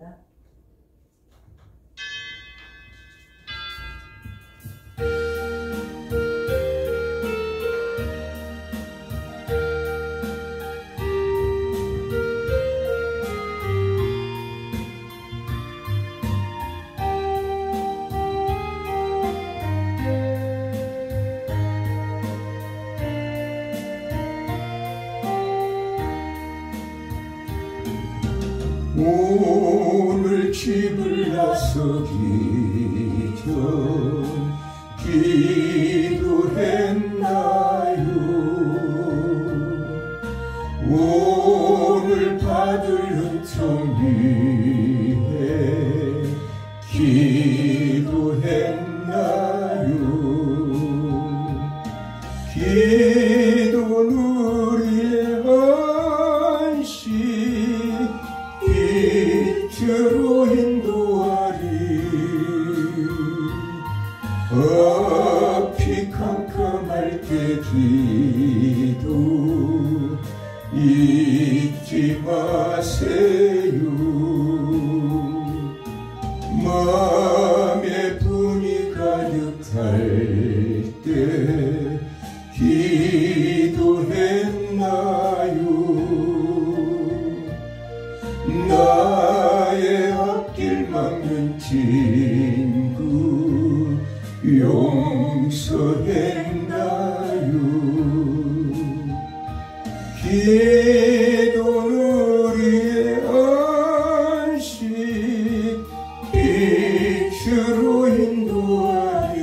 드리겠습니다. 오늘 집을 나서기 전 기도했나요? 오늘 받을 은총 위해 기도했나요? 기도는 우리의 안식 빛으로 인도하리. 앞이 캄캄할 때 기도 잊지 마세요. 마음에 분이 가득할 때 기도했나요? 나의 앞길 막는 친구 용서했나요? 기도는 우리의 안식 빛으로 인도하리.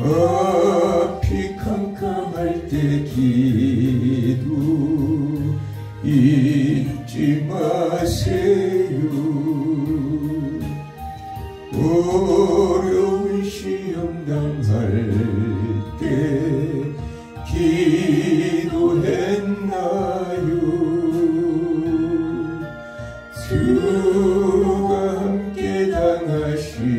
앞이 캄캄할 때 기도 잊지 마세요. 어려운 시험 당할 때 기도했나요? 주가 함께 당하시면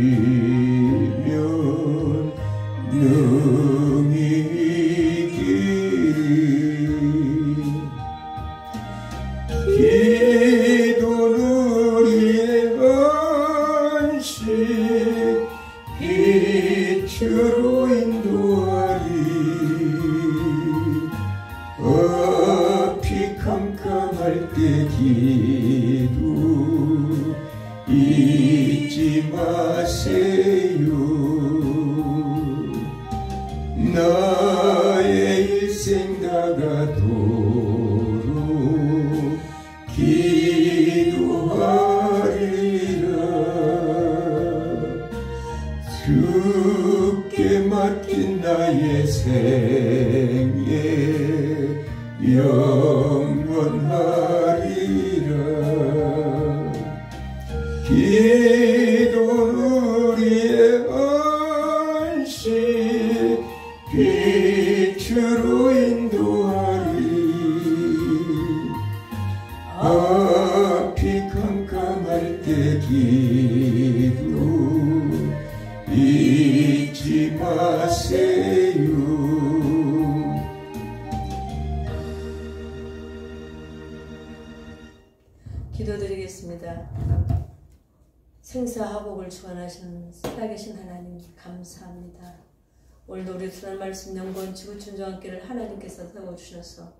능히 이기리. 기도는 우리의 안식 빛으로 인도하리. 앞이 캄캄할 때 기도 잊지 마세요. 나의 일생 다가도록 기도하리라. 주께 맡긴 나의 생애 영원하리라. 기도는 우리의 안식 빛으로 인도하리. 앞이 캄캄할 때 기도 잊지 마세요. 기도드리겠습니다. 생사화복을 주관하시는 살아계신 하나님 감사합니다. 오늘도 우리 두란 말씀 연구원 지구촌정 학교를 하나님께서 세워주셔서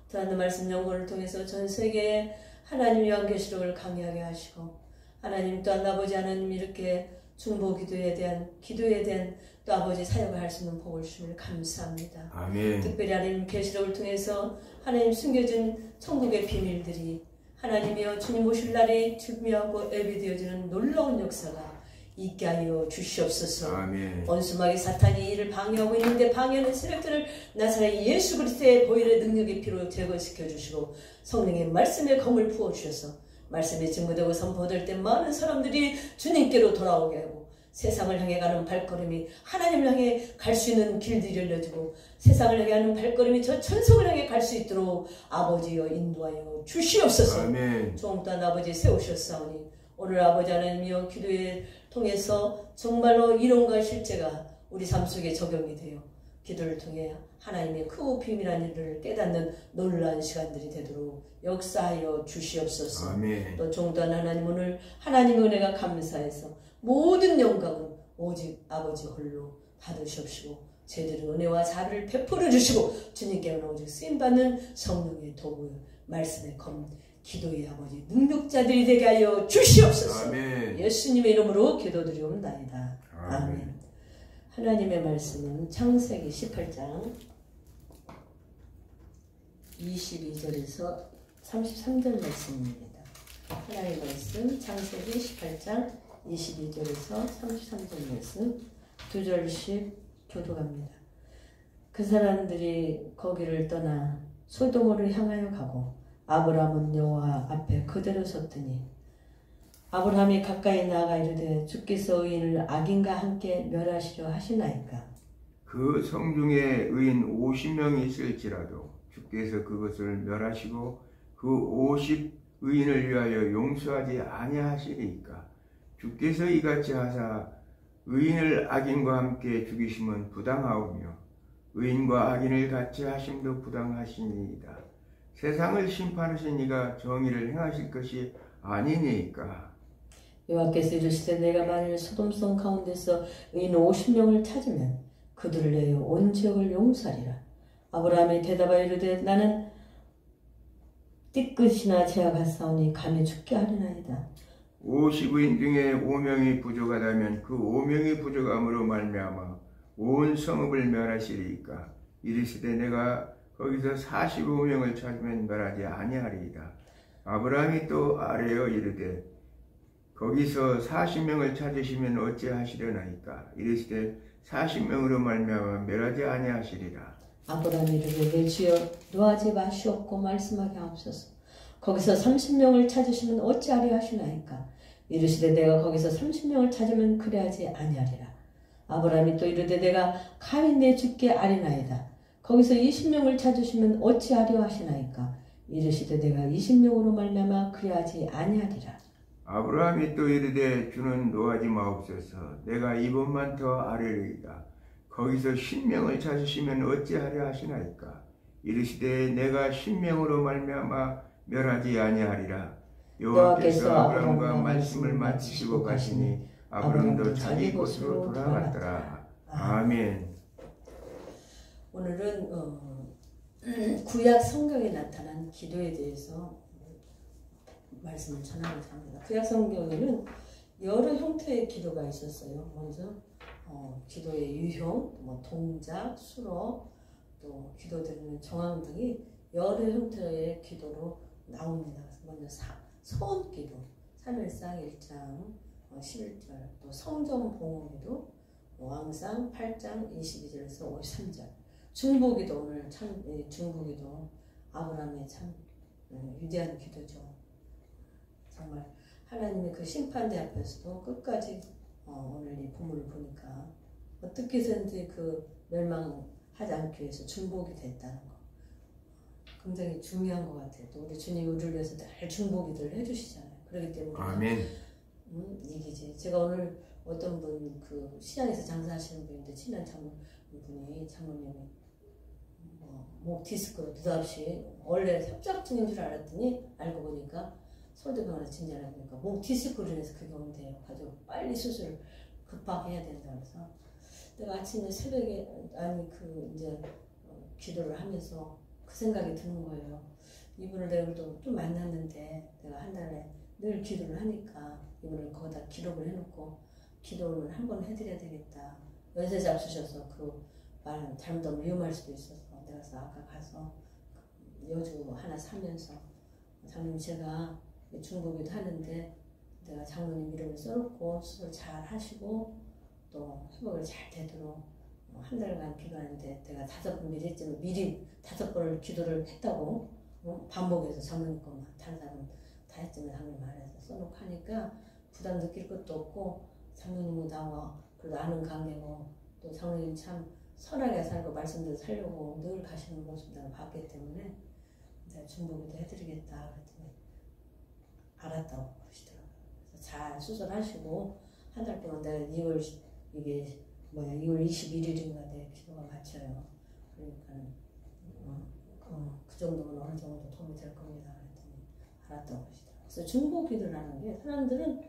두란 말씀 연구원을 통해서 전 세계에 하나님의 요한계시록을 강의하게 하시고 하나님 또한 아버지 하나님 이렇게 중보 기도에 대한 또 아버지 사역을 할 수 있는 복을 주심을 감사합니다. 아멘. 특별히 하나님 계시록을 통해서 하나님 숨겨진 천국의 비밀들이 하나님이여 주님 오실 날이 준비하고 예비되어지는 놀라운 역사가 있게 하여 주시옵소서. 아멘. 원수마귀 사탄이 이를 방해하고 있는데 방해하는 세력들을 나사렛 예수 그리스도의 보혈의 능력의 피로 제거시켜 주시고 성령의 말씀의 검을 부어 주셔서 말씀이 증거되고 선포될 때 많은 사람들이 주님께로 돌아오게 하고 세상을 향해 가는 발걸음이 하나님을 향해 갈 수 있는 길들이 열려지고 세상을 향해 가는 발걸음이 저 천성을 향해 갈 수 있도록 아버지여 인도하여 주시옵소서. 아멘. 종 또한 아버지 세우셨사오니 오늘 아버지 하나님이여 기도에 통해서 정말로 이론과 실제가 우리 삶 속에 적용이 되어 기도를 통해 하나님의 크고 비밀한 일을 깨닫는 놀라운 시간들이 되도록 역사하여 주시옵소서. 아멘. 또 종단 하나님 오늘 하나님의 은혜가 감사해서 모든 영광은 오직 아버지 홀로 받으시옵시고 제대로 은혜와 자비를 베풀어 주시고 주님께는 오직 쓰임받는 성령의 도구 말씀의 검 기도의 아버지 능력자들이 되게 하여 주시옵소서. 아멘. 예수님의 이름으로 기도드리옵나이다. 아멘. 아멘. 하나님의 말씀은 창세기 18장 22절에서 33절 말씀입니다. 하나님의 말씀 창세기 18장 22절에서 33절 말씀 두 절씩 교독합니다. 그 사람들이 거기를 떠나 소돔으로 향하여 가고 아브라함은 여호와 앞에 그대로 섰더니 아브라함이 가까이 나아가 이르되 주께서 의인을 악인과 함께 멸하시려 하시나이까. 그 성중에 의인 50명이 있을지라도 주께서 그것을 멸하시고 그 50 의인을 위하여 용서하지 아니하시리이까. 주께서 이같이 하사 의인을 악인과 함께 죽이심은 부당하오며 의인과 악인을 같이 하심도 부당하시니이다. 세상을 심판하신 이가 정의를 행하실 것이 아니니이까. 여호와께서 이르시되 내가 만일 소돔성 가운데서 의인 50명을 찾으면 그들을 내어 온 지역을 용서하리라. 아브라함이 대답하여 이르되 나는 띠끝이나 제약하사오니 감히 죽게 하리나이다. 50인 중에 5명이 부족하다면 그 5명이 부족함으로 말미암아 온 성읍을 멸하시리이까. 이르시되 내가 거기서 45명을 찾으면 멸하지 아니하리이다. 아브라함이 또 아뢰어 이르되 거기서 40명을 찾으시면 어찌하시려나이까. 이르시되 40명으로 말미암아 멸하지 아니하시리라. 아브라함이 이르되 내 주여 노하지 마시옵고 말씀하게 하옵소서. 거기서 30명을 찾으시면 어찌하려 하시나이까. 이르시되 내가 거기서 30명을 찾으면 그리하지 아니하리라. 아브라함이 또 이르되 내가 감히 내 주께 아뢰나이다. 거기서 20명을 찾으시면 어찌하려 하시나이까. 이르시되 내가 20명으로 말미암아 그리하지 아니하리라. 아브라함이 또 이르되 주는 노하지 마옵소서. 내가 이번만 더 아뢰리이다. 거기서 10명을 찾으시면 어찌하려 하시나이까. 이르시되 내가 10명으로 말미암아 멸하지 아니하리라. 여호와께서 아브라함과 말씀을 마치시고 가시니 아브라함도 자기 곳으로 돌아갔더라. 아멘. 오늘은 구약 성경에 나타난 기도에 대해서 말씀을 전하고자 합니다. 구약 성경에는 여러 형태의 기도가 있었어요. 먼저 기도의 유형, 동작, 수로, 또 기도드리는 정황 등이 여러 형태의 기도로 나옵니다. 먼저 소원기도, 3일상 1장 11절, 또 성전봉헌기도, 왕상 8장 22절에서 53절, 중보기도, 오늘 참 중보기도 아브라함의 참 위대한 기도죠. 정말 하나님의 그 심판대 앞에서도 끝까지 오늘 이 본문을 보니까 어떻게 해서든지 그 멸망하지 않기 위해서 중복이 됐다는 거 굉장히 중요한 것 같아요. 또 우리 주님 우리를 위해서 늘 중보기도를 해주시잖아요. 그렇기 때문에 아멘. 이기지. 제가 오늘 어떤 분 그 시장에서 장사하시는 분인데 친한 장모님이 목 디스크로 느닷없이 원래 협착증인 줄 알았더니 알고 보니까 서울대병원에 진단해 보니까 목 디스크로 인해서 그게 온대요. 가지고 빨리 수술 급하게 해야 된다 그래서 내가 아침에 새벽에 이제 기도를 하면서 그 생각이 드는 거예요. 이분을 내가 좀 만났는데 내가 한 달에 늘 기도를 하니까 이분을 거기다 기록을 해놓고 기도를 한번 해드려야 되겠다. 연세 잡수셔서 그 말은 잘못하면 위험할 수도 있어서 내가 아까 가서 여주 하나 사면서 장모님 제가 중보기도 하는데 내가 장모님 이름을 써놓고 수술 잘 하시고 또 회복을 잘 되도록 한 달간 기도하는데 내가 5번 미리 했지만 미리 5번을 기도를 했다고 반복해서 장모님 것만 다른 사람은 다 했지만 장모님 말해서 써놓고 하니까 부담 느낄 것도 없고 장모님은 나와 그래도 아는 관계고 또 장모님 참 선하게 살고 말씀대로 살려고 늘 가시는 모습 내가 봤기 때문에 내가 중보기도 해드리겠다 그랬더니 알았다고 그러시더라고요. 그래서 잘 수술하시고 한 달 동안 내가 이게 2월 21일인가 내 기도가 맞춰요. 그러니까 그 정도면 어느 정도 도움이 될 겁니다. 그랬더니 알았다고 하시더라고요. 그래서 중보 기도라는 게 사람들은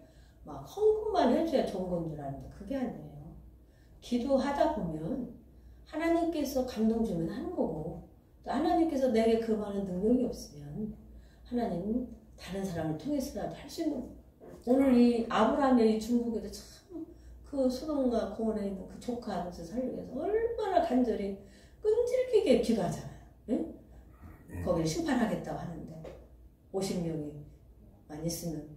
막 헌금만 해줘야 좋은 건 줄 아는데 그게 아니에요. 기도하다 보면 하나님께서 감동 주면 하는 거고, 또 하나님께서 내게 그 많은 능력이 없으면 하나님은 다른 사람을 통해서라도 할 수 있는 거예요. 오늘 이 아브라함의 이 중보기도 참 그 소돔과 고모에 있는 그 조카 아버지 살리기 위해서 얼마나 간절히 끈질기게 기도하잖아요. 응? 거기를 심판하겠다고 하는데 50명이만 있으면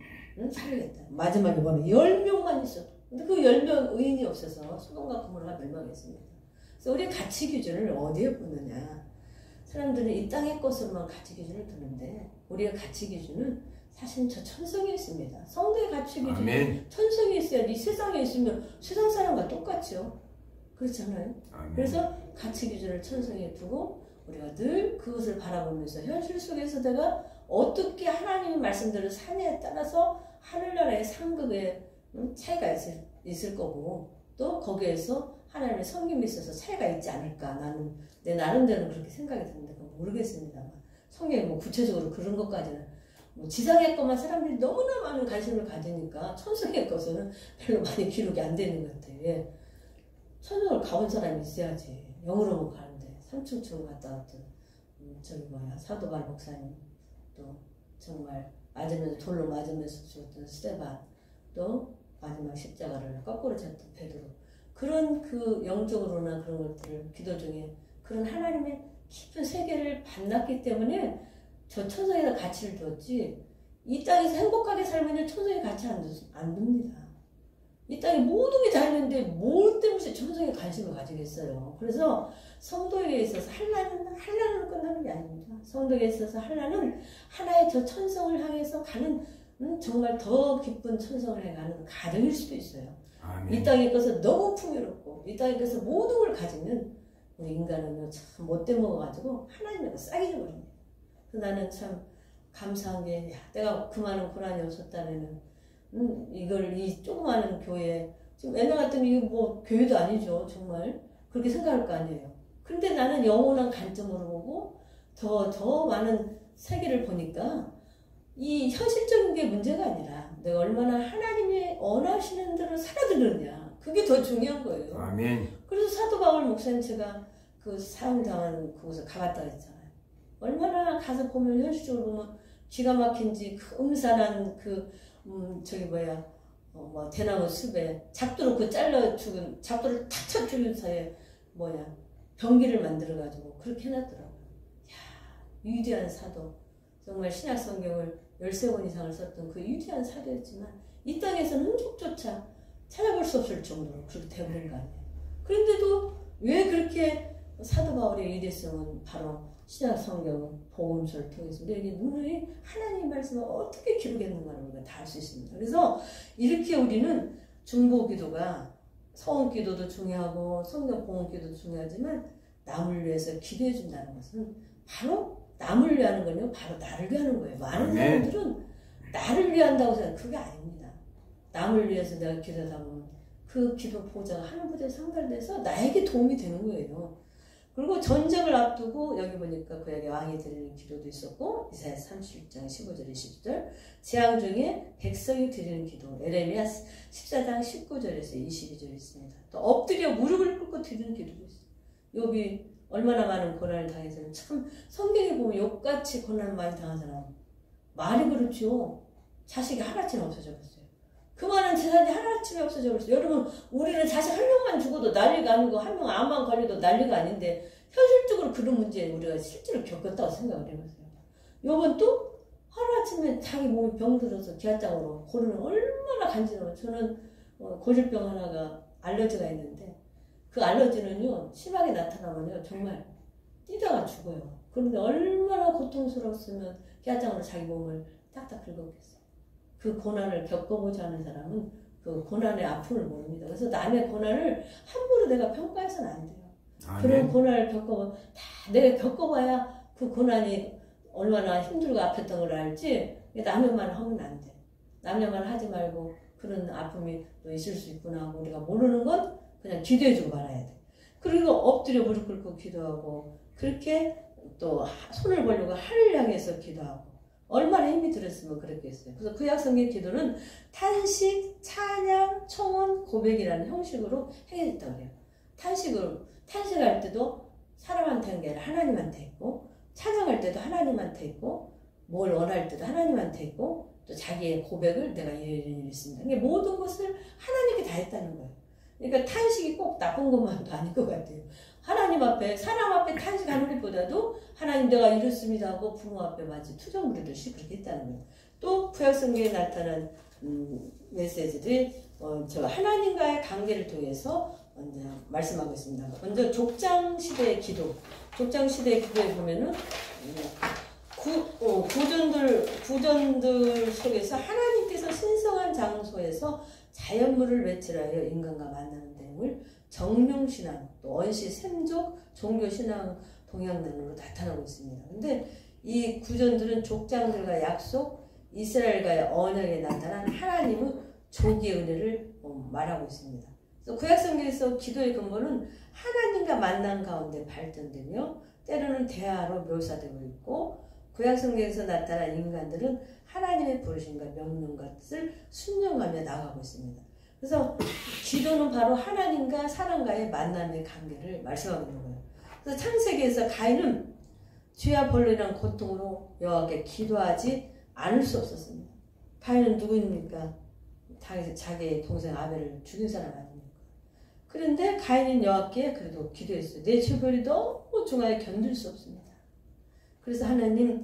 살리겠다. 마지막에 보면 10명만 있어도, 근데 그 10명 의인이 없어서 소돔과 고모라가 멸망했습니다. 그래서 우리의 가치 기준을 어디에 보느냐. 사람들은 이 땅의 것으로만 가치 기준을 두는데 우리의 가치 기준은 사실 저 천성에 있습니다. 성도의 가치 기준은 천성에 있어야지. 세상에 있으면 세상 사람과 똑같죠. 그렇잖아요. 아멘. 그래서 가치 기준을 천성에 두고 우리가 늘 그것을 바라보면서 현실 속에서 내가 어떻게 하나님의 말씀대로 사냐에 따라서 하늘나라의 상급의 차이가 있을 거고, 또 거기에서 하나님의 섬김에 있어서 차이가 있지 않을까. 나는 내 나름대로 그렇게 생각이 드는데 모르겠습니다만 성경에 뭐 구체적으로 그런 것까지는 지상의 것만 사람들이 너무나 많은 관심을 가지니까 천성의 것은 별로 많이 기록이 안 되는 것 같아요. 예. 천성을 가본 사람이 있어야지. 영으로만 가는데 삼층층 갔다 왔던 사도발 목사님, 또 정말 맞으면서 돌로 맞으면서 죽었던 스데반, 또 마지막 십자가를 거꾸로 졌던 베드로, 그런 그 영적으로나 그런 것들을 기도 중에 그런 하나님의 깊은 세계를 만났기 때문에 저 천성에다 가치를 두었지, 이 땅에서 행복하게 살면 천성에 가치 안 둡니다. 이 땅에 모든 게 다 있는데 뭘 때문에 천성에 관심을 가지겠어요. 그래서 성도에게 있어서 한란으로 끝나는 게 아닙니다. 성도에게 있어서 한란은 하나의 저 천성을 향해서 가는 정말 더 깊은 천성을 향해 가는 가정일 수도 있어요. 아멘. 이 땅에 있어서 너무 풍요롭고 이 땅에 있어서 모든 걸 가지면 우리 인간은 참 못돼 먹어가지고 하나님과 싹이 버립니다. 나는 참 감사한 게, 내가 그 많은 고난이 없었다면은 이걸 이 조그마한 교회, 지금 옛날 같으면 이거 뭐 교회도 아니죠. 정말 그렇게 생각할 거 아니에요. 그런데 나는 영원한 관점으로 보고 더 많은 세계를 보니까 이 현실적인 게 문제가 아니라 내가 얼마나 하나님이 원하시는 대로 살아들느냐, 그게 더 중요한 거예요. 아멘. 그래서 사도 바울 목사님, 제가 그 사형당한 그곳에 가봤다 했잖아요. 얼마나 가서 보면 현실적으로 보면 기가 막힌지, 그 음산한 대나무 숲에 작두로 잘라 죽은, 작두를 탁 쳐 죽인 사이에 병기를 만들어가지고 그렇게 해놨더라고요. 이야, 위대한 사도. 정말 신약 성경을 13권 이상을 썼던 그 위대한 사도였지만 이 땅에서는 흔적조차 찾아볼 수 없을 정도로 그렇게 되어버린 거 아니에요. 그런데도 왜 그렇게 사도 바울의 위대성은 바로 신약 성경 복음서를 통해서 우리에게 눈으로 하나님의 말씀을 어떻게 기록했는가를 우리가 다 알 수 있습니다. 그래서 이렇게 우리는 중보 기도가, 서원 기도도 중요하고 성경 복음 기도도 중요하지만 남을 위해서 기도해 준다는 것은 바로 남을 위하는 거요, 바로 나를 위하는 거예요. 많은 사람들은 나를 위한다고 생각해요. 그게 아닙니다. 남을 위해서 내가 기도하다 보면 그 기도 보좌가 하늘 보좌에 상달돼서 나에게 도움이 되는 거예요. 그리고 전쟁을 앞두고 여기 보니까 그에게 왕이 드리는 기도도 있었고, 이사야 31장 15절 20절, 재앙 중에 백성이 드리는 기도, 에레미야 14장 19절에서 22절 있습니다. 또 엎드려 무릎을 꿇고 드리는 기도도 있어요. 욥이 얼마나 많은 고난을 당해서는, 참 성경에 보면 욥같이 고난을 많이 당한 사람 말이 그렇죠. 자식이 하나쯤 없어져 버렸어요. 그 많은 재산이 하나쯤이 없어져 버렸어요. 여러분, 우리는 자식 한 명만 죽어도 난리가 아니고 한 명 암만 걸려도 난리가 아닌데 현실적으로 그런 문제 우리가 실제로 겪었다고 생각을 해봤어요. 욥은 또 하루아침에 자기 몸이 병들어서 기아장으로 고르는 얼마나 간지러워요. 저는 고질병 하나가 알러지가 있는데 그 알러지는요 심하게 나타나면요 정말 뛰다가 죽어요. 그런데 얼마나 고통스러웠으면 기아장으로 자기 몸을 딱딱 긁었겠어요. 그 고난을 겪어보지 않은 사람은 그 고난의 아픔을 모릅니다. 그래서 남의 고난을 함부로 내가 평가해서는 안 돼요. 아멘. 그런 고난을 겪어보면 다 내가 겪어봐야 그 고난이 얼마나 힘들고 아팠던 걸 알지, 남의 말을 하면 안 돼. 남의 말을 하지 말고 그런 아픔이 또 있을 수 있구나 하고 우리가 모르는 건 그냥 기도해주고 말아야 돼. 그리고 엎드려 무릎 꿇고 기도하고 그렇게 또 손을 벌리고 하늘을 향해서 기도하고 얼마나 힘이 들었으면 그랬겠어요. 그래서 구약성경 기도는 탄식, 찬양, 청원, 고백이라는 형식으로 행해졌다고 해요. 탄식할 때도 사람한테 한 게 아니라 하나님한테 했고, 찬양할 때도 하나님한테 했고, 뭘 원할 때도 하나님한테 했고, 또 자기의 고백을 내가 이런 했습니다. 그러니까 모든 것을 하나님께 다 했다는 거예요. 그러니까 탄식이 꼭 나쁜 것만도 아닌 것 같아요. 하나님 앞에, 사람 앞에 탄식하는 것보다도 하나님 내가 이렇습니다 하고 부모 앞에 마치 투정 부리듯이 그렇게 했다는 거예요. 또 구약성경에 나타난 메시지들이 저 하나님과의 관계를 통해서 먼저 말씀하고 있습니다. 먼저 족장시대의 기도. 족장시대의 기도에 보면은 구전들 속에서 하나님께서 신성한 장소에서 자연물을 매칠하여 인간과 만나는 내용을 정령신앙, 또 원시 샘족 종교신앙 동양난으로 나타나고 있습니다. 근데 이 구전들은 족장들과 약속, 이스라엘과의 언약에 나타난 하나님의 조기의 은혜를 말하고 있습니다. 그래서 구약성경에서 기도의 근본은 하나님과 만남 가운데 발전되며 때로는 대화로 묘사되고 있고, 구약성경에서 나타난 인간들은 하나님의 부르심과 명령 것을 순종하며 나가고 있습니다. 그래서 기도는 바로 하나님과 사람과의 만남의 관계를 말씀하고 있는 거예요. 그래서 창세기에서 가인은 죄와 벌레라는 고통으로 여호와께 기도하지 않을 수 없었습니다. 가인은 누구입니까? 자기의 동생 아벨을 죽인 사람 아닙니까? 그런데 가인은 여호와께 그래도 기도했어요. 내 죄벌이 너무 중하여 견딜 수 없습니다. 그래서 하나님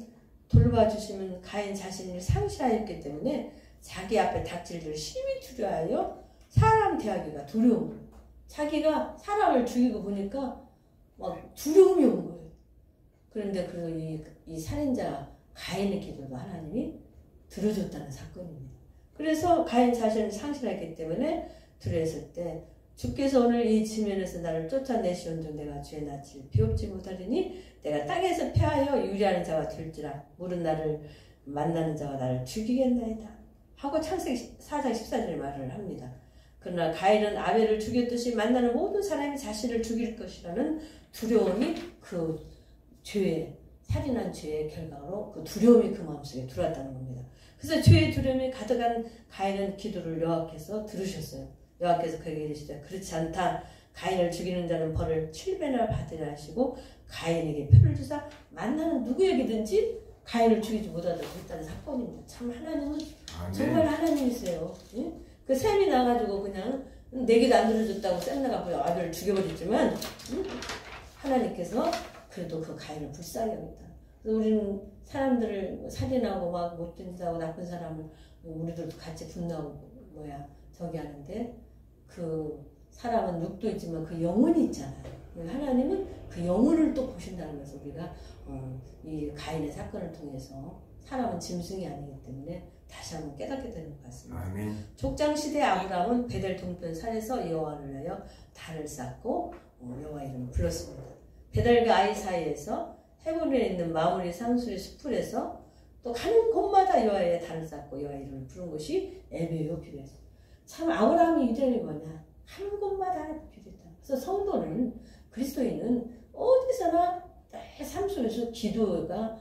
돌봐주시면 가인 자신을 상실하였기 때문에 자기 앞에 닥칠 일을 심히 두려워하여 사람 대하기가 두려운 거예요. 자기가 사람을 죽이고 보니까 막 두려움이 온 거예요. 그런데 이 살인자 가인의 기도도 하나님이 들어줬다는 사건입니다. 그래서 가인 자신을 상실했기 때문에 두려웠을 때 주께서 오늘 이 지면에서 나를 쫓아내시온즉 내가 주의 낯을 비옵지 못하리니 내가 땅에서 패하여 유리하는 자가 될지라 물은 나를 만나는 자가 나를 죽이겠나이다 하고 창세기 4장 14절에 말을 합니다. 그러나 가인은 아벨을 죽였듯이 만나는 모든 사람이 자신을 죽일 것이라는 두려움이 그 죄의 살인한 죄의 결과로 그 두려움이 그 마음속에 들어왔다는 겁니다. 그래서 죄의 두려움이 가득한 가인은 기도를 여호와께서 들으셨어요. 여호와께서 그에게 이르시되 그렇지 않다. 가인을 죽이는 자는 벌을 7배나 받으라 하시고 가인에게 표를 주사 만나는 누구에게든지 가인을 죽이지 못하도록 했다는 사건입니다. 참 하나님은 정말 하나님이세요. 예? 그 샘이 나가지고 그냥 내게도 안 들어줬다고 샘나가 아벨을 죽여버렸지만 하나님께서 그래도 그 가인을 불쌍히 여겼다. 우리는 사람들을 살인하고 막 못된 짓 하고 나쁜 사람을 우리들도 같이 분노하고 저기 하는데 그 사람은 육도 있지만 그 영혼이 있잖아요. 하나님은 그 영혼을 또 보신다는 것을 우리가 이 가인의 사건을 통해서 사람은 짐승이 아니기 때문에 다시 한번 깨닫게 되는 것 같습니다. 아멘. 족장시대 아브람은 베델 동편 산에서 여호와를 위하여 달을 쌓고 여호와 이름을 불렀습니다. 베델과 아이 사이에서 헤브론에 있는 마므리 상수의 숲풀에서 또 가는 곳마다 여호와의 달을 쌓고 여호와 이름을 부른 것이 에베요 기도했어요. 참 아브라함의 유전이 뭐냐? 한 곳마다 기도했다. 그래서 성도는 그리스도인은 어디서나 삶 속에서 기도가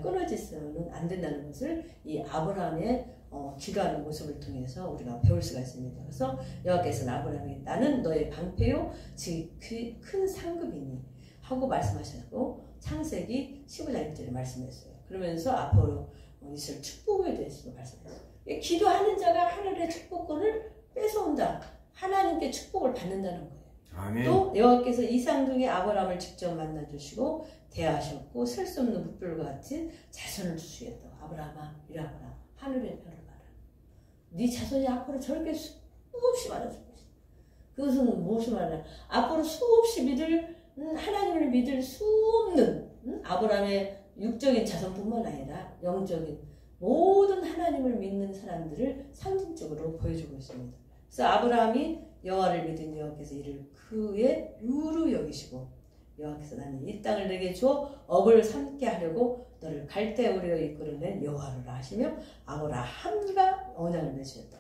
끊어지서는 안 된다는 것을 이 아브라함의 기도하는 모습을 통해서 우리가 배울 수가 있습니다. 그래서 여호와께서는 아브라함에게 나는 너의 방패요 즉 큰 상급이니 하고 말씀하셨고 창세기 15장 1절에 말씀했어요. 그러면서 앞으로 있을 축복에 대해서도 말씀했어요. 기도하는 자가 하늘의 축복권을 뺏어온다. 하나님께 축복을 받는다는 거예요. 아멘. 또 여호와께서 이상 중에 아브라함을 직접 만나주시고 대하셨고 셀 수 없는 묵별과 같이 자손을 주시겠다고. 아브라함아 이라보라 하늘의 별을 봐라. 네 자손이 앞으로 저렇게 수없이 많아질 것이다. 그것은 무엇을 말하냐? 앞으로 수없이 하나님을 믿을 수 없는 아브라함의 육적인 자손뿐만 아니라 영적인 모든 하나님을 믿는 사람들을 상징적으로 보여주고 있습니다. 그래서 아브라함이 여호와를 믿은 여호와께서 이를 그의 유로 여기시고 여호와께서 나는 이 땅을 내게 주어 업을 삼게 하려고 너를 갈대 우리가 이끌어낸 여호와를 하시며 아브라함과 언약을 맺으셨다.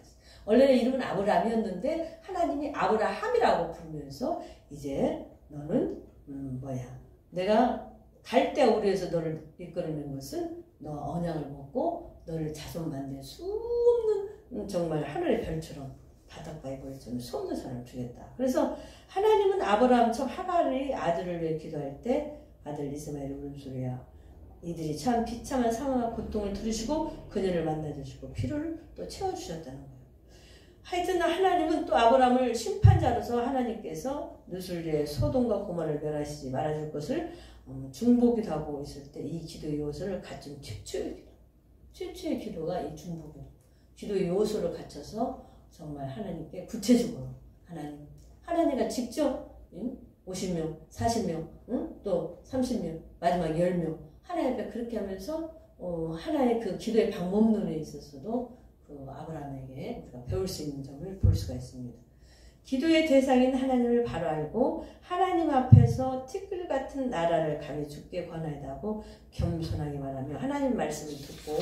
원래는 이름은 아브라함이었는데 하나님이 아브라함이라고 부르면서 이제 너는 내가 갈대 우리에서 너를 이끌어낸 것은 너 언약을 먹고 너를 자손 만들 수 없는 정말 하늘의 별처럼 바닷가에 보여주는 수 없는 사람을 주겠다. 그래서 하나님은 아브라함처럼 하갈이 아들을 위해 기도할 때 아들 이스마엘의 울음소리야 이들이 참 비참한 상황과 고통을 들으시고 그녀를 만나주시고 필요를 또 채워주셨다는 거예요. 하여튼 하나님은 또 아브라함을 심판자로서 하나님께서 누술리의 소돔과 고모를 멸하시지 말아줄 것을 중보기도 하고 있을 때 이 기도의 요소를 갖춘 최초의 기도가 이 중보기 기도의 요소를 갖춰서 정말 하나님께 구체적으로 하나님과 직접 50명, 40명, 또 30명, 마지막 10명 하나님 앞에 그렇게 하면서 하나의 그 기도의 방법론에 있어서도 그 아브라함에게 우리가 배울 수 있는 점을 볼 수가 있습니다. 기도의 대상인 하나님을 바로 알고 하나님 앞에서 티끌 같은 나라를 감히 죽게 권하다고 겸손하게 말하며 하나님 말씀을 듣고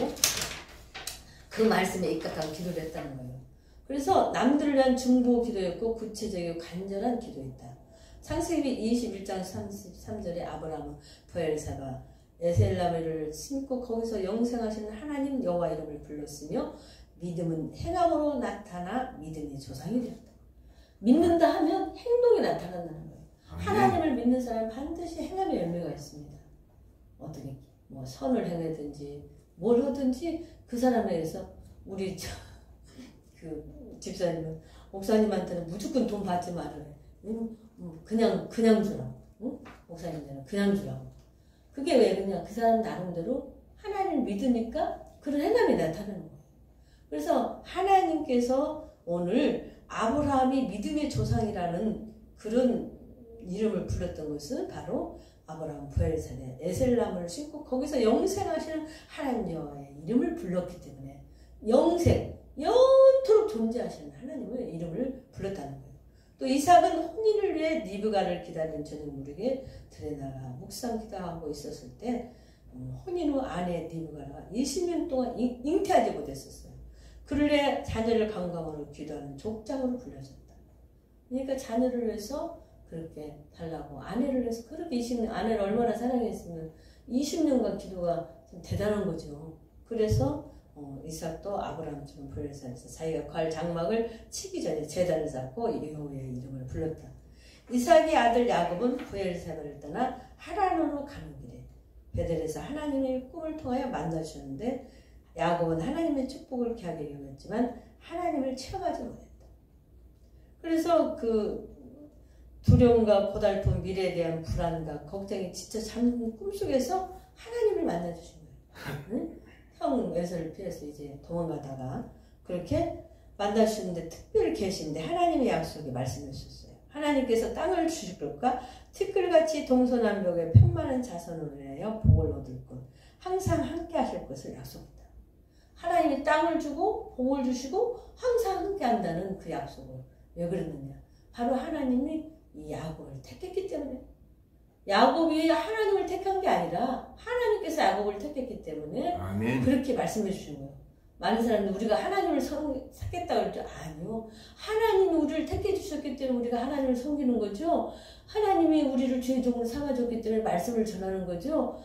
그 말씀에 입각하고 기도를 했다는 거예요. 그래서 남들을 위한 중보 기도였고 구체적이고 간절한 기도였다. 창세기 21장 33절에 아브라함은 부엘사바 에셀라메를 심고 거기서 영생하시는 하나님 여호와 이름을 불렀으며 믿음은 행함으로 나타나 믿음의 조상이 되었다. 믿는다 하면 행동이 나타난다는 거예요. 하나님을 믿는 사람은 반드시 행함의 열매가 있습니다. 어떻게 선을 행하든지 뭘 하든지 그 사람에 의해서 우리 그 집사님은 목사님한테는 무조건 돈 받지 말아요. 그냥 주라고. 목사님들은 그냥 주라고. 그게 왜 그냥 그 사람 나름대로 하나님을 믿으니까 그런 행함이 나타나는 거예요. 그래서 하나님께서 오늘 아브라함이 믿음의 조상이라는 그런 이름을 불렀던 것은 바로 아브라함 부엘산에 에셀람을 심고 거기서 영생하시는 하나님 여호와의 이름을 불렀기 때문에 영토록 존재하시는 하나님의 이름을 불렀다는 거예요. 또 이삭은 혼인을 위해 리브가를 기다리는 저녁물에게 들에 나가 묵상 기도하고 있었을 때 혼인 후 아내 리브가가 20년 동안 잉태하지 못했었어요. 그를 위해 자녀를 강감으로 기도하는 족장으로 불려졌다. 그러니까 자녀를 위해서 그렇게 달라고 아내를 위해서 그렇게 20년 아내를 얼마나 사랑했으면 20년간 기도가 좀 대단한 거죠. 그래서 이삭도 아브라함처럼 부엘사에서 자기가 갈 장막을 치기 전에 제단을 쌓고 여호와의 이름을 불렀다. 이삭의 아들 야곱은 부엘사를 떠나 하란으로 가는 길에 베델에서 하나님의 꿈을 통하여 만나주셨는데 야곱은 하나님의 축복을 귀하게 여겼지만 하나님을 체험하지 못했다. 그래서 그 두려움과 고달픈 미래에 대한 불안과 걱정이 지쳐 잠든 꿈속에서 하나님을 만나주신 거예요. 응? 형 외설을 피해서 이제 도망가다가 그렇게 만나주시는데 특별히 계신데 하나님의 약속이 말씀하셨어요. 하나님께서 땅을 주실 것과 티끌같이 동서남북의 편만한 자손을 위하여 복을 얻을 것 항상 함께 하실 것을 약속했다. 하나님이 땅을 주고 복을 주시고 항상 함께 한다는 그 약속을 왜 그랬느냐? 바로 하나님이 이 야곱을 택했기 때문에 야곱이 하나님을 택한 게 아니라 하나님께서 야곱을 택했기 때문에 아멘. 그렇게 말씀해 주신 거예요. 많은 사람들이 우리가 하나님을 찾겠다고 그랬죠. 아니요. 하나님이 우리를 택해 주셨기 때문에 우리가 하나님을 섬기는 거죠. 하나님이 우리를 주의 종으로 삼아줬기 때문에 말씀을 전하는 거죠.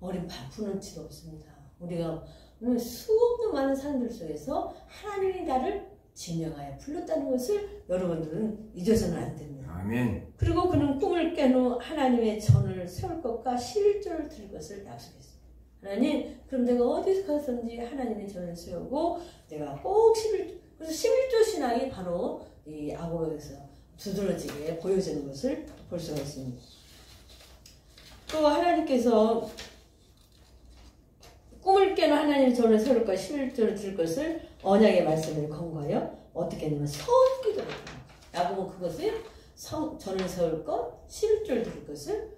어린 바꾸는지도 없습니다. 우리가 수없는 많은 사람들 속에서 하나님이 나를 지명하여 불렀다는 것을 여러분들은 잊어서는 안 됩니다. 아멘. 그리고 그는 꿈을 깬 후 하나님의 전을 세울 것과 11조를 드릴 것을 약속했습니다. 하나님, 그럼 내가 어디서 가서든지 하나님의 전을 세우고 내가 꼭 11조, 그래서 11조 신앙이 바로 이 야곱에서 두드러지게 보여지는 것을 볼 수가 있습니다. 또 하나님께서 꿈을 깨는 하나님의 전을 세울 것 11조를 드릴 것을 언약의 말씀을 권고하여 어떻게 하냐면 서기도를 야곱은 그것을 전을 세울 것 11조를 드릴 것을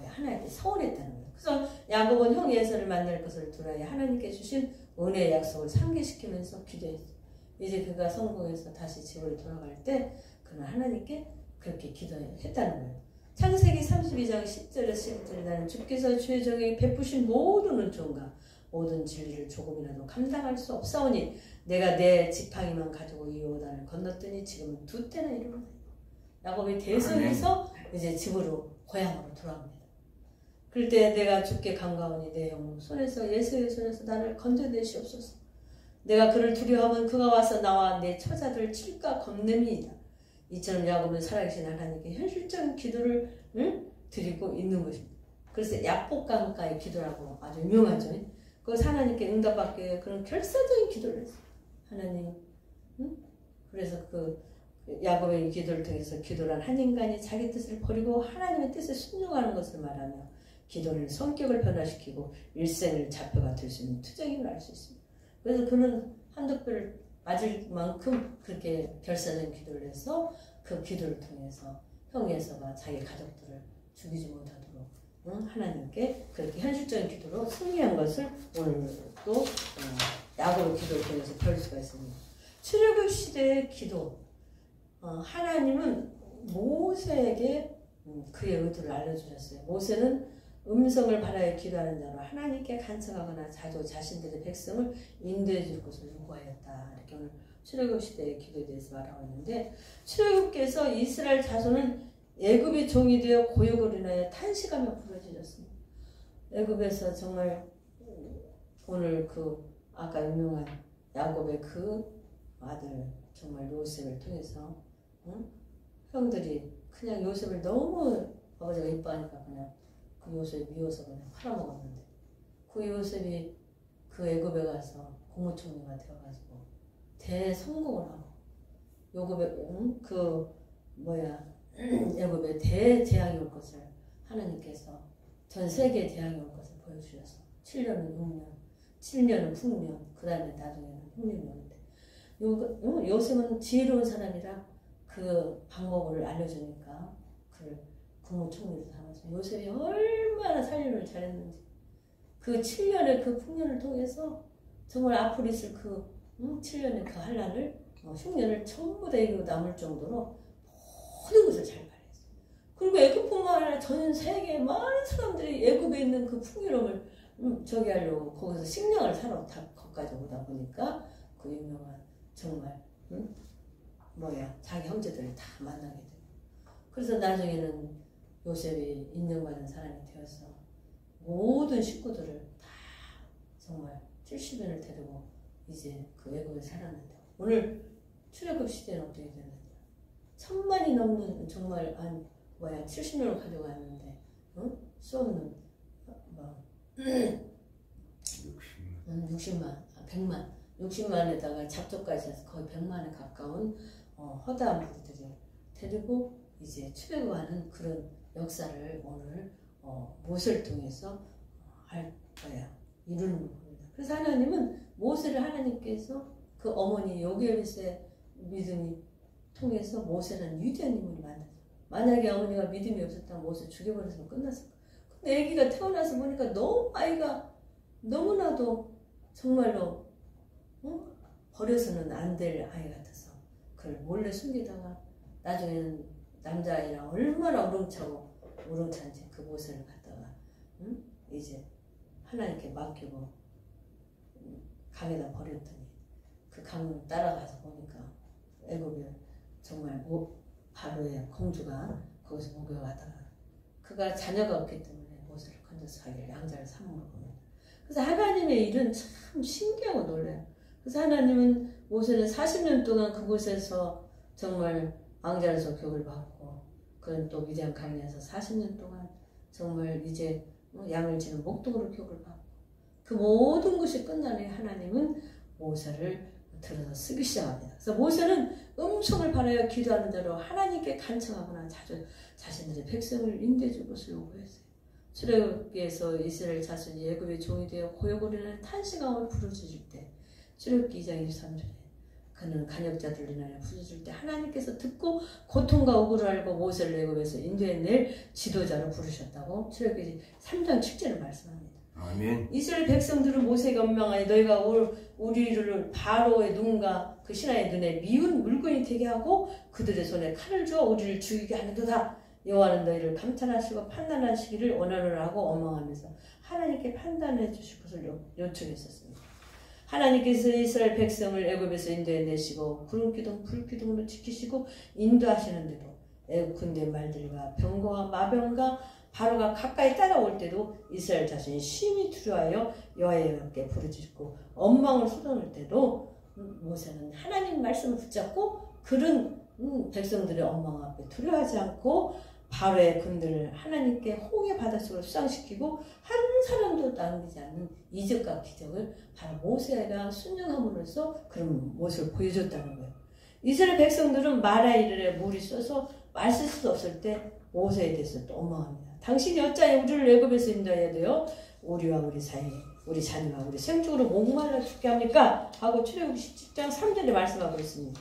하나님께 서원했다는 거예요. 그래서 야곱은 형 에서를 만날 것을 두라여 하나님께 주신 은혜의 약속을 상기시키면서 기도했어요. 이제 그가 성공해서 다시 집으로 돌아갈 때 그는 하나님께 그렇게 기도했다는 거예요. 창세기 32장 10절에서 11절에 나는 주께서 주의 종에게 베푸신 모든 은총과 모든 진리를 조금이라도 감당할 수 없사오니 내가 내 지팡이만 가지고 이 요단을 건넜더니 지금은 2때나 이르노니. 야곱이 대성에서 이제 집으로 고향으로 돌아옵니다. 그럴 때 내가 주께 간가오니 내 영 손에서 예수의 손에서 나를 건져내시옵소서. 내가 그를 두려워하면 그가 와서 나와 내 처자들을 칠까 겁냅니다. 이처럼 야곱은 살아계신 하나님께 현실적인 기도를 드리고 있는 것입니다. 그래서 약복강가의 기도라고 아주 유명하죠. 그것을 하나님께 응답받기 위해 그런 결사적인 기도를 했어요. 하나님. 그래서 그 야곱의 기도를 통해서 기도란 한 인간이 자기 뜻을 버리고 하나님의 뜻에 순종하는 것을 말하며 기도는 성격을 변화시키고 일생을 자표가 될 수 있는 투쟁임을 알 수 있습니다. 그래서 그는 한두 뼈를 맞을 만큼 그렇게 결사적인 기도를 해서 그 기도를 통해서 형에서가 자기 가족들을 죽이지 못하도록 하나님께 그렇게 현실적인 기도로 승리한 것을 오늘 또 야곱의 기도를 통해서 볼 수가 있습니다. 출애굽 시대의 기도, 하나님은 모세에게 그의 의도를 알려주셨어요. 모세는 음성을 바라여 기도하는 자로 하나님께 간청하거나 자주 자신들의 백성을 인도해 줄 것을 요구하였다. 이렇게 오늘 출애굽 시대의 기도에 대해서 말하고 있는데, 출애굽께서 이스라엘 자손은 애굽의 종이 되어 고역으로 인하여 탄식하며 부르짖었습니다. 애굽에서 정말 오늘 그 아까 유명한 야곱의 그 아들 정말 요셉을 통해서 형들이 그냥 요셉을 너무 아버지가 이뻐하니까 그냥 그 요셉이 미워서 그냥 팔아먹었는데, 그 요셉이 그 애굽에 가서 국무총리가 되어가지고 대성공을 하고 애굽에 대재앙이 올 것을 하나님께서 전 세계에 재앙이 올 것을 보여주셔서 7년은 6년, 7년은 풍년, 그 다음에 나중에는 흉년이 오는데, 요셉은 지혜로운 사람이라 그 방법을 알려주니까 그를 국무총리로 삼아서 요셉이 얼마나 살림을 잘했는지, 그 7년의 그 풍년을 통해서 정말 앞으로 있을 그 7년의 그 한란을 흉년을 전부 다 이기고 남을 정도로 모든 것을 잘 발휘했어요. 그리고 애굽뿐만 아니라 전 세계에 많은 사람들이 애굽에 있는 그 풍요로움을 저기 하려고 거기서 식량을 사러 다 거기까지 오다 보니까 그 유명한 정말 자기 형제들을 다 만나게 돼요. 그래서 나중에는 요셉이 인정받은 사람이 되어서 모든 식구들을 다 정말 70년을 데리고 이제 그 애굽에 살았는데, 오늘 출애굽 시대는 어떻게 되느냐. 1000만이 넘는 정말 70년을 가져갔는데 수 없는 60만 60만에다가 잡초까지 해서 거의 100만에 가까운 허다한 부들이 데리고 이제 출애굽하는 그런 역사를 오늘 모세를 통해서 이루는 겁니다. 그래서 하나님은 모세를 하나님께서 그 어머니 요게벳의 믿음이 통해서 모세는 위대한 인물이 만들어요. 만약에 어머니가 믿음이 없었다면 모세 죽여버렸으면 끝났을 거예요. 근데 아기가 태어나서 보니까 너무 아이가 너무나도 정말로 버려서는 안 될 아이 같아서 그걸 몰래 숨기다가 나중에는 남자아이랑 얼마나 우렁찬지 그 모세를 갖다가 이제 하나님께 맡기고 강에다 버렸더니 그 강 따라가서 보니까 애굽에 정말 바로의 공주가 거기서 목욕하다가 그가 자녀가 없기 때문에 모세를 건져서 자기를 양자를 삼은 겁니다. 그래서 하나님의 일은 참 신기하고 놀라요. 그래서 하나님은 모세는 40년 동안 그곳에서 정말 왕자로서 교육을 받고, 그는 또 미디안 강에서 40년 동안 정말 이제 양을 지는 목동으로 교육을 받고, 그 모든 것이 끝난 후에 하나님은 모세를 들어서 쓰기 시작합니다. 그래서 모세는 음성을 바라여 기도하는 자로 하나님께 간청하거나 자신들의 백성을 인도해 줄 것을 요구했어요. 출애굽기에서 이스라엘 자손이 애굽의 종이 되어 고역으로 인하여 탄식함을 부르짖을 때, 출애굽기 2장 23절에 그는 간역자들을 인하여 부르짖을 때 하나님께서 듣고 고통과 억울을 알고 모세를 애굽에서 인도해낼 지도자로 부르셨다고 출애굽기 3장 7절을 말씀합니다. 아멘. 이스라엘 백성들은 모세에게 원망하니 너희가 우리를 바로의 눈과 그 신하의 눈에 미운 물건이 되게 하고 그들의 손에 칼을 주어 우리를 죽이게 하는도다. 여호와는 너희를 감찰하시고 판단하시기를 원하노라고 원망하면서 하나님께 판단해 주실 것을 요청했었습니다. 하나님께서 이스라엘 백성을 애굽에서 인도해 내시고 구름기둥 불기둥으로 지키시고 인도하시는데도 애굽 군대 말들과 병거와 마병과 바로가 가까이 따라올 때도 이스라엘 자신이 심히 두려워하여 여호와께 부르짖고 엉망을 쏟아낼 때도 모세는 하나님 말씀을 붙잡고 그런 백성들의 엉망 앞에 두려워하지 않고 바로의 군대를 하나님께 홍해 바닷속으로 수상시키고 한 사람도 남기지 않는 이적과 기적을 바로 모세가 순종함으로써 그런 모습을 보여줬다는 거예요. 이스라엘 백성들은 마라 이르래 물이 쏘서 마실 수 없을 때 모세에 대해서 또 원망합니다. 당신이 어찌하여 우리를 애굽에서 인도해야 돼요? 우리와 우리 사이, 우리 자녀와 우리 생축으로 목말라 죽게 합니까? 하고 출애굽기 17장 3절에 말씀하고 있습니다.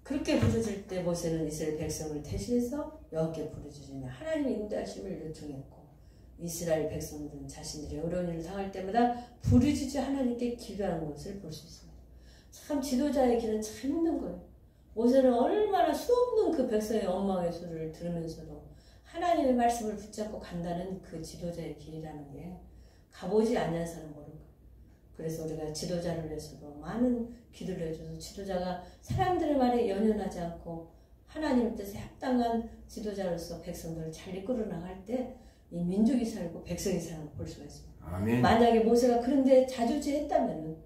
그렇게 부르짖을 때 모세는 이스라엘 백성을 대신해서 여호와께 부르짖으며 하나님의 인도하심을 요청했고 이스라엘 백성들은 자신들이 어려운 일을 당할 때마다 부르짖어 하나님께 기도하는 것을 볼 수 있습니다. 참 지도자의 길은 참 힘든 거예요. 모세는 얼마나 수없는 그 백성의 엉망의 소리를 들으면서도 하나님의 말씀을 붙잡고 간다는 그 지도자의 길이라는 게 가보지 않는 사람 모르고, 그래서 우리가 지도자를 위해서도 많은 기도를 해줘서 지도자가 사람들의 말에 연연하지 않고 하나님의 뜻에 합당한 지도자로서 백성들을 잘 이끌어 나갈 때 이 민족이 살고 백성이 사는 걸 볼 수가 있습니다. 아멘. 만약에 모세가 그런데 자주지했다면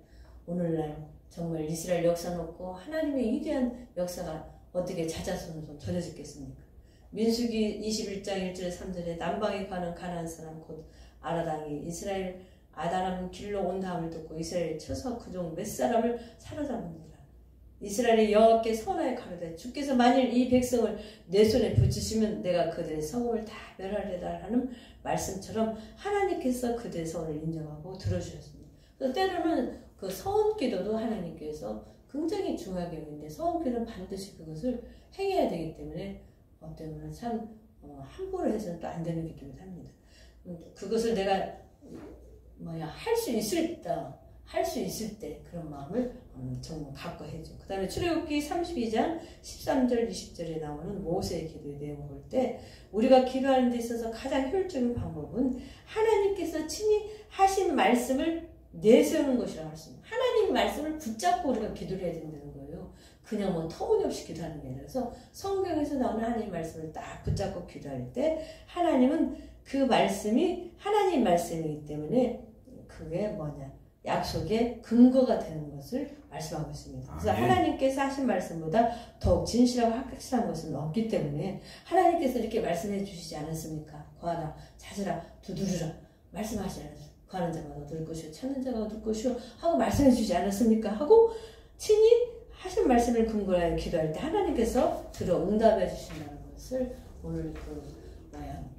오늘날 정말 이스라엘 역사는 없고 하나님의 위대한 역사가 어떻게 자자손손 전해졌겠습니까? 민수기 21장 1절 3절에 남방에 가는 가나안 사람 곧 아라당이 이스라엘 아다람 길로 온 다음을 듣고 이스라엘이 쳐서 그중 몇 사람을 사로잡는지라. 이스라엘이 여호와께 선하여 가로되 주께서 만일 이 백성을 내 손에 붙이시면 내가 그들의 성읍을 다 멸하리라 하는 말씀처럼 하나님께서 그들의 선을 인정하고 들어주셨습니다. 그래서 때로는 그 서원기도도 하나님께서 굉장히 중요하게 여기는데 서원기도는 반드시 그것을 행해야 되기 때문에 때문에 참 함부로 해서는 또 안 되는 기도를 합니다. 그것을 내가 할 수 있을 때 그런 마음을 정말 갖고 해줘. 그 다음에 출애굽기 32장 13절 20절에 나오는 모세의 기도의 내용을 볼 때 우리가 기도하는 데 있어서 가장 효율적인 방법은 하나님께서 친히 하신 말씀을 내세우는 것이라고 했습니다. 하나님 말씀을 붙잡고 우리가 기도를 해야 된다는 거예요. 그냥 뭐 터무니없이 기도하는 게 아니라서 성경에서 나오는 하나님 말씀을 딱 붙잡고 기도할 때 하나님은 그 말씀이 하나님 말씀이기 때문에 그게 뭐냐? 약속의 근거가 되는 것을 말씀하고 있습니다. 그래서 하나님께서 하신 말씀보다 더욱 진실하고 확실한 것은 없기 때문에 하나님께서 이렇게 말씀해 주시지 않았습니까? 구하라, 찾으라, 두드리라 말씀하시지 않았습니까? 구하는 자가 얻을 것이요 찾는 자가 얻을 것이요 하고 말씀해 주지 않았습니까? 하고 친히 하신 말씀을 근거로 하여 기도할 때 하나님께서 들어 응답해 주신다는 것을 오늘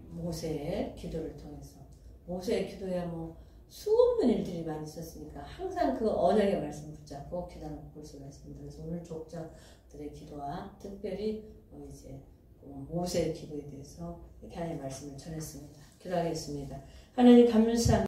모세의 기도를 통해서 모세의 기도야 수없는 일들이 많이 있었으니까 항상 그 언약의 말씀 붙잡고 기도하는 걸 볼 수가 있습니다. 그래서 오늘 족장들의 기도와 특별히 이제 모세의 기도에 대해서 이렇게 하나님의 말씀을 전했습니다. 기도하겠습니다. 하나님 감사합니다.